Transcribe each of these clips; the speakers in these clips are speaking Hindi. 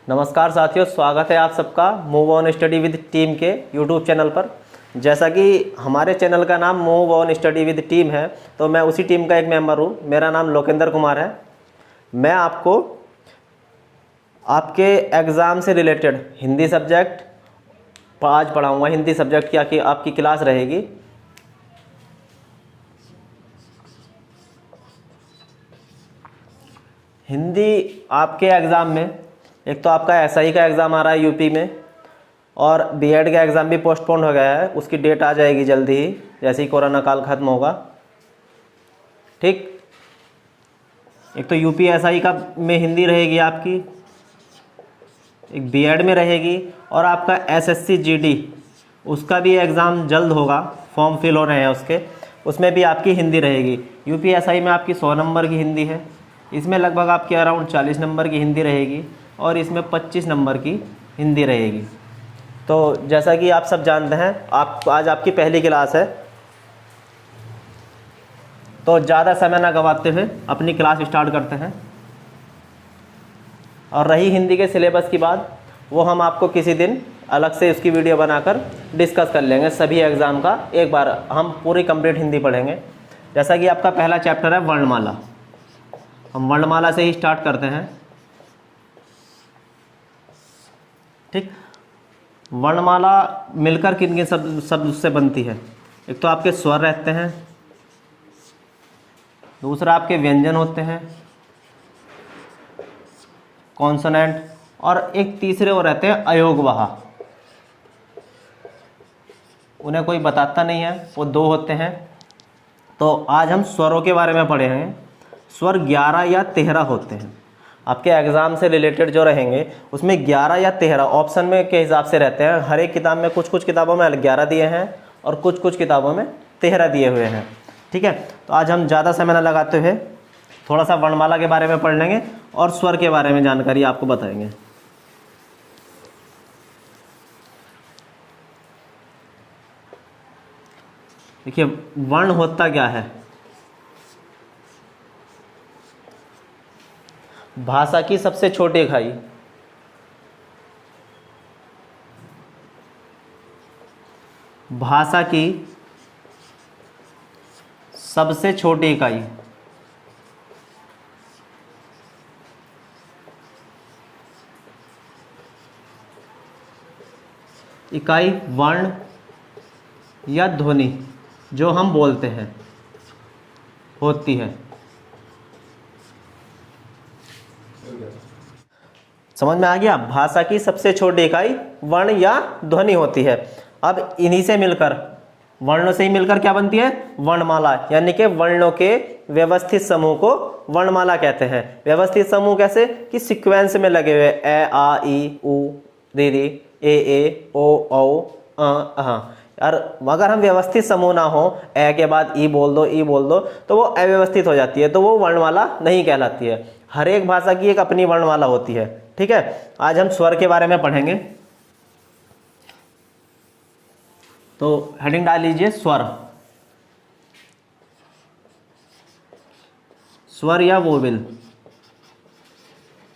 नमस्कार साथियों, स्वागत है आप सबका move on study with team के यूट्यूब चैनल पर। जैसा कि हमारे चैनल का नाम move on study with team है, तो मैं उसी टीम का एक मेंबर हूँ। मेरा नाम लोकेंद्र कुमार है। मैं आपको आपके एग्ज़ाम से रिलेटेड हिंदी सब्जेक्ट आज पढ़ाऊँगा। हिंदी सब्जेक्ट की आपकी क्लास रहेगी। हिंदी आपके एग्ज़ाम में एक तो आपका एसआई का एग्ज़ाम आ रहा है यूपी में, और बीएड का एग्ज़ाम भी पोस्टपोन हो गया है। उसकी डेट आ जाएगी जल्दी ही, जैसे ही कोरोना काल ख़त्म होगा। ठीक, एक तो यूपी एसआई का में हिंदी रहेगी आपकी, एक बीएड में रहेगी, और आपका एसएससी जीडी उसका भी एग्ज़ाम जल्द होगा। फॉर्म फिल हो रहे हैं उसके, उसमें भी आपकी हिंदी रहेगी। यूपी एसआई में आपकी 100 नंबर की हिंदी है, इसमें लगभग आपकी अराउंड 40 नंबर की हिंदी रहेगी, और इसमें 25 नंबर की हिंदी रहेगी। तो जैसा कि आप सब जानते हैं, आज आपकी पहली क्लास है, तो ज़्यादा समय ना गंवाते हुए अपनी क्लास स्टार्ट करते हैं। और रही हिंदी के सिलेबस की बात, वो हम आपको किसी दिन अलग से उसकी वीडियो बनाकर डिस्कस कर लेंगे। सभी एग्ज़ाम का एक बार हम पूरी कंप्लीट हिंदी पढ़ेंगे। जैसा कि आपका पहला चैप्टर है वर्णमाला, हम वर्णमाला से ही स्टार्ट करते हैं। ठीक, वर्णमाला मिलकर किन किन शब्द से बनती है? एक तो आपके स्वर रहते हैं, दूसरा आपके व्यंजन होते हैं, कॉन्सोनेंट, और एक तीसरे वो रहते हैं अयोगवाह। उन्हें कोई बताता नहीं है, वो 2 होते हैं। तो आज हम स्वरों के बारे में पढ़े हैं। स्वर 11 या 13 होते हैं। आपके एग्ज़ाम से रिलेटेड जो रहेंगे उसमें 11 या 13 ऑप्शन में के हिसाब से रहते हैं। हर एक किताब में कुछ किताबों में 11 दिए हैं और कुछ किताबों में 13 दिए हुए हैं। ठीक है, तो आज हम ज़्यादा समय न लगाते हुए थोड़ा सा वर्णमाला के बारे में पढ़ लेंगे और स्वर के बारे में जानकारी आपको बताएंगे। देखिए, वर्ण होता क्या है? भाषा की सबसे छोटी इकाई। भाषा की सबसे छोटी इकाई। इकाई वर्ण या ध्वनि जो हम बोलते हैं होती है। समझ में आ गया? भाषा की सबसे छोटी इकाई वर्ण या ध्वनि होती है। अब इन्हीं से मिलकर, वर्णों से ही मिलकर क्या बनती है? वर्णमाला, यानी कि वर्णों के व्यवस्थित समूह को वर्णमाला कहते हैं। व्यवस्थित समूह कैसे? कि सीक्वेंस में लगे हुए ए आ ई उ री री ए ओ औ अ। और अगर हम व्यवस्थित समूह ना हो, ए के बाद ई बोल दो, तो वो अव्यवस्थित हो जाती है, तो वो वर्णमाला नहीं कहलाती है। हर एक भाषा की एक अपनी वर्णमाला होती है। ठीक है, आज हम स्वर के बारे में पढ़ेंगे। तो हेडिंग डाल लीजिए स्वर। स्वर या वोवेल,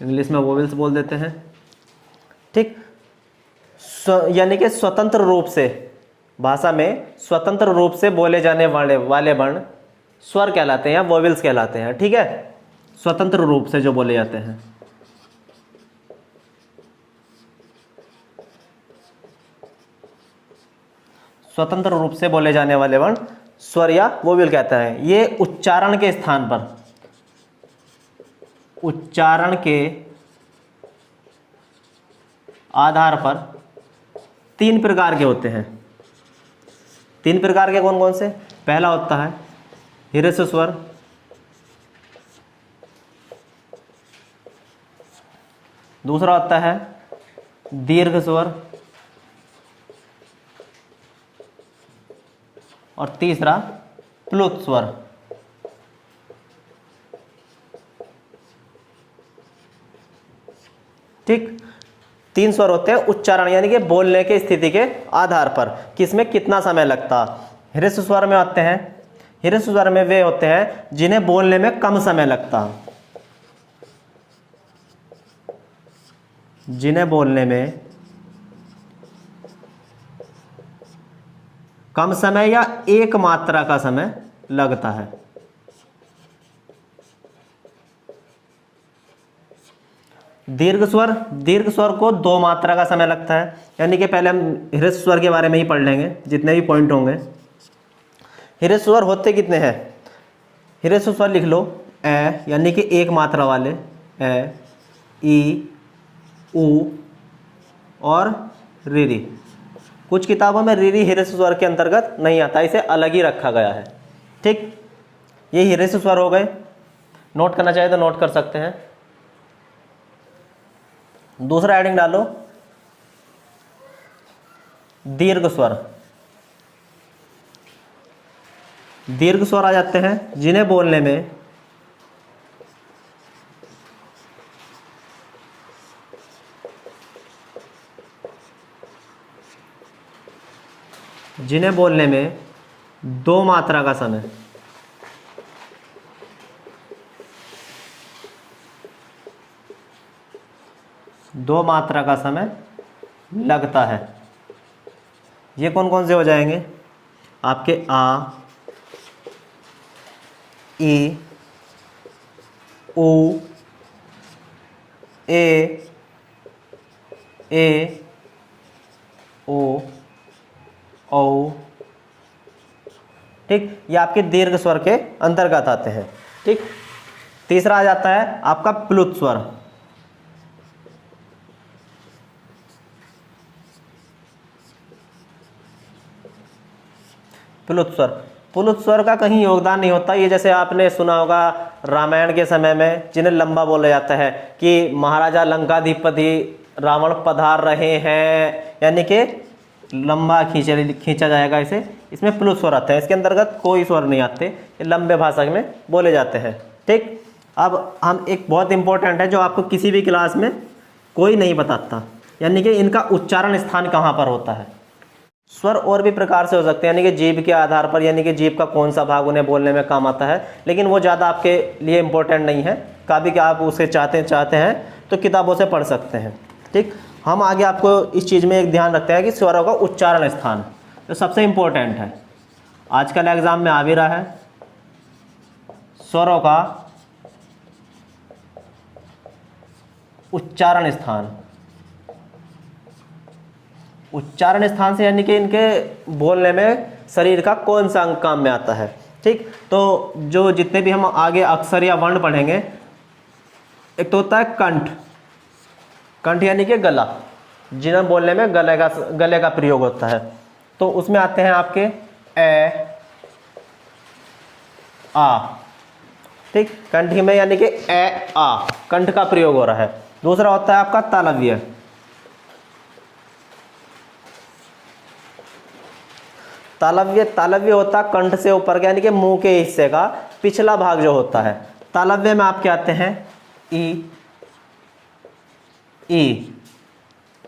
इंग्लिश में वोवेल्स बोल देते हैं। ठीक, यानी कि स्वतंत्र रूप से, भाषा में स्वतंत्र रूप से बोले जाने वाले वर्ण स्वर कहलाते हैं या वोवेल्स कहलाते हैं। ठीक है, स्वतंत्र रूप से जो बोले जाते हैं। स्वतंत्र रूप से बोले जाने वाले वर्ण स्वर या वोवेल कहते हैं। ये उच्चारण के स्थान पर, उच्चारण के आधार पर 3 प्रकार के होते हैं। 3 प्रकार के कौन कौन से? पहला होता है ह्रस्व स्वर, दूसरा होता है दीर्घ स्वर, और तीसरा प्लुत स्वर। ठीक, 3 स्वर होते हैं उच्चारण यानी कि बोलने के स्थिति के आधार पर, किसमें कितना समय लगता। ह्रस्व स्वर में आते हैं, ह्रस्व स्वर में वे होते हैं जिन्हें बोलने में कम समय लगता। जिन्हें बोलने में कम समय या एक मात्रा का समय लगता है। दीर्घ स्वर को दो मात्रा का समय लगता है, यानी कि पहले हम ह्रस्व स्वर के बारे में ही पढ़ लेंगे जितने भी पॉइंट होंगे। ह्रस्व स्वर होते कितने हैं? ह्रस्व स्वर लिख लो, ए यानी कि एक मात्रा वाले, ए, ई, ऊ और रीरी। कुछ किताबों में रीरी ह्रस्व स्वर के अंतर्गत नहीं आता, इसे अलग ही रखा गया है। ठीक, ये ह्रस्व स्वर हो गए। नोट करना चाहे तो नोट कर सकते हैं। दूसरा हेडिंग डालो, दीर्घ स्वर। दीर्घ स्वर आ जाते हैं जिन्हें बोलने में दो मात्रा का समय, दो मात्रा का समय लगता है। ये कौन कौन से हो जाएंगे? आपके आ, ई, ऊ, ए, ओ, औ। ठीक, ये आपके दीर्घ स्वर के अंतर्गत आते हैं। ठीक, तीसरा आ जाता है आपका प्लुत स्वर। प्लुत स्वर का कहीं योगदान नहीं होता। ये जैसे आपने सुना होगा रामायण के समय में जिन्हें लंबा बोला जाता है कि महाराजा लंकाधिपति रावण पधार रहे हैं, यानी कि लंबा खींचा जाएगा इसे। इसमें प्लुत स्वर आता है, इसके अंतर्गत कोई स्वर नहीं आते, ये लंबे भाषा में बोले जाते हैं। ठीक, अब हम एक बहुत इंपॉर्टेंट है जो आपको किसी भी क्लास में कोई नहीं बताता, यानी कि इनका उच्चारण स्थान कहाँ पर होता है। स्वर और भी प्रकार से हो सकते हैं, यानी कि जीभ के आधार पर, यानी कि जीभ का कौन सा भाग उन्हें बोलने में काम आता है, लेकिन वो ज़्यादा आपके लिए इम्पोर्टेंट नहीं है। कभी कि आप उसे चाहते हैं तो किताबों से पढ़ सकते हैं। ठीक, हम आगे आपको इस चीज़ में एक ध्यान रखते हैं कि स्वरों का उच्चारण स्थान तो सबसे इम्पोर्टेंट है, आजकल एग्जाम में आ भी रहा है। स्वरों का उच्चारण स्थान, उच्चारण स्थान से यानी कि इनके बोलने में शरीर का कौन सा अंग काम में आता है। ठीक, तो जो जितने भी हम आगे अक्षर या वर्ण पढ़ेंगे, एक तो होता है कंठ। कंठ यानी कि गला, जिन्हें बोलने में गले का प्रयोग होता है। तो उसमें आते हैं आपके ए, आ। ठीक, कंठ में यानी कि ए, आ, कंठ का प्रयोग हो रहा है। दूसरा होता है आपका तालव्य। तालव्य होता है कंठ से ऊपर का, यानी कि मुंह के हिस्से का पिछला भाग जो होता है। तालव्य में आपके आते हैं ई।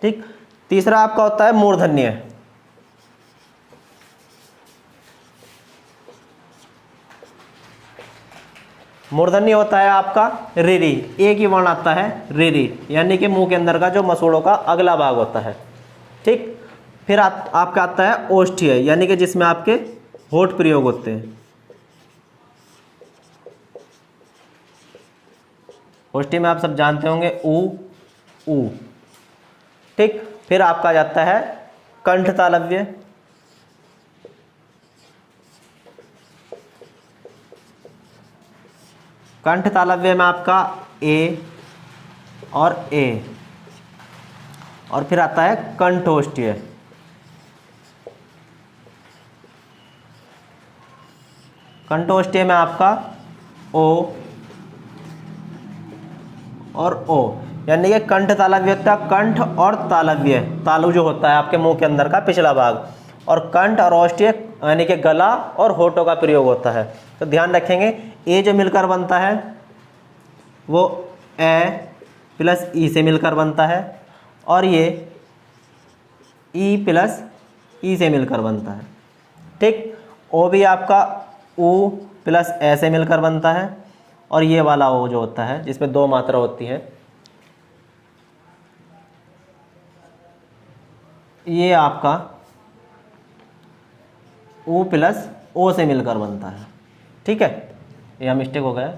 ठीक, तीसरा आपका होता है मूर्धन्य। मूर्धन्य होता है आपका रीरी, एक ही वर्ण आता है रीरी, यानी कि मुंह के अंदर का जो मसूड़ों का अगला भाग होता है। ठीक, फिर आपका आता है ओष्ठ्य, यानी कि जिसमें आपके होठ प्रयोग होते हैं। ओष्ठ्य में आप सब जानते होंगे ऊ। ठीक, फिर आपका जाता है कंठ तालव्य। कंठ तालव्य में आपका ए, और फिर आता है कंठोष्ठ्य। कंठोष्ठ्य में आपका ओ और ओ, यानी कि कंठ तालव्य होता है कंठ और तालव्य, तालु जो होता है आपके मुंह के अंदर का पिछला भाग, और कंठ और ओष्ठ्य यानी कि गला और होठों का प्रयोग होता है। तो ध्यान रखेंगे, ए जो मिलकर बनता है वो ए प्लस ई से मिलकर बनता है, और ये ई प्लस ई से मिलकर बनता है। ठीक, ओ भी आपका ऊ प्लस ए से मिलकर बनता है, और ये वाला ओ जो होता है जिसमें दो मात्रा होती है ये आपका O प्लस O से मिलकर बनता है, ठीक है। यह मिस्टेक हो गया,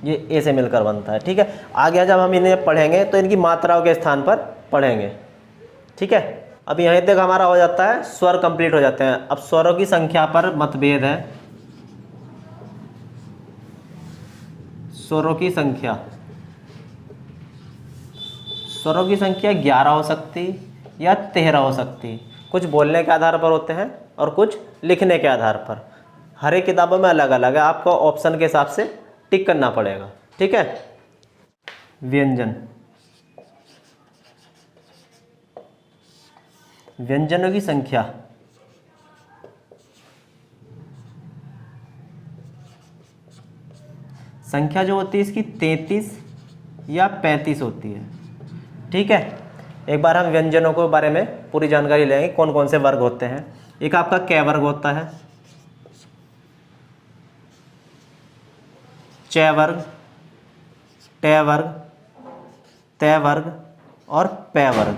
ये A से मिलकर बनता है, ठीक है। आगे जब हम इन्हें पढ़ेंगे तो इनकी मात्राओं के स्थान पर पढ़ेंगे, ठीक है। अब यहीं तक हमारा हो जाता है, स्वर कंप्लीट हो जाते हैं। अब स्वरों की संख्या पर मतभेद है। स्वरों की संख्या 11 हो सकती या 13 हो सकती। कुछ बोलने के आधार पर होते हैं और कुछ लिखने के आधार पर। हर एक किताबों में अलग अलग है, आपको ऑप्शन के हिसाब से टिक करना पड़ेगा, ठीक है। व्यंजनों की संख्या जो होती है इसकी 33 या 35 होती है, ठीक है। एक बार हम व्यंजनों के बारे में पूरी जानकारी लेंगे, कौन कौन से वर्ग होते हैं। एक आपका क वर्ग होता है, च वर्ग, ट वर्ग, त वर्ग और प वर्ग,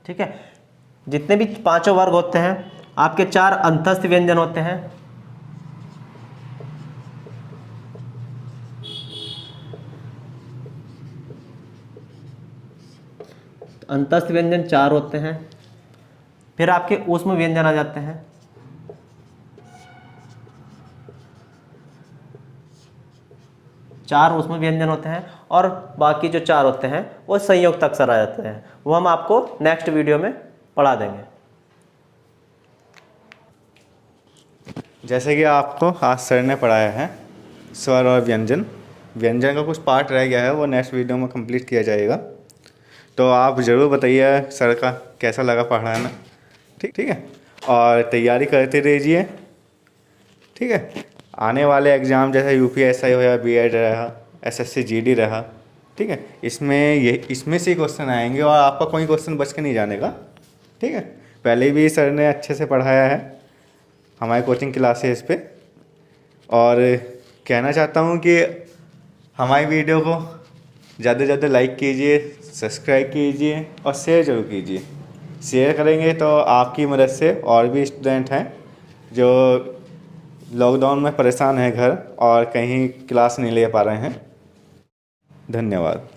ठीक है। जितने भी पांचों वर्ग होते हैं आपके 4 अंतस्थ व्यंजन होते हैं। अंतस्थ व्यंजन 4 होते हैं। फिर आपके ऊष्म व्यंजन आ जाते हैं। चार ऊष्म व्यंजन होते हैं और बाकी जो 4 होते हैं वो संयुक्त अक्षर आ जाते हैं। वो हम आपको नेक्स्ट वीडियो में पढ़ा देंगे। जैसे कि आपको आज सर ने पढ़ाया है स्वर और व्यंजन का कुछ पार्ट रह गया है, वो नेक्स्ट वीडियो में कंप्लीट किया जाएगा। तो आप ज़रूर बताइए सर का कैसा लगा पढ़ाना, ठीक है। और तैयारी करते रहिए, ठीक है। आने वाले एग्ज़ाम जैसे UPSI हो या BED रहा, SSC GD रहा, ठीक है, इसमें से क्वेश्चन आएंगे और आपका कोई क्वेश्चन बच के नहीं जाने का, ठीक है। पहले भी सर ने अच्छे से पढ़ाया है हमारे कोचिंग क्लासेस पे। और कहना चाहता हूँ कि हमारी वीडियो को ज़्यादा से ज़्यादा लाइक कीजिए, सब्सक्राइब कीजिए और शेयर ज़रूर कीजिए। शेयर करेंगे तो आपकी मदद से और भी स्टूडेंट हैं जो लॉकडाउन में परेशान हैं घर और कहीं क्लास नहीं ले पा रहे हैं। धन्यवाद।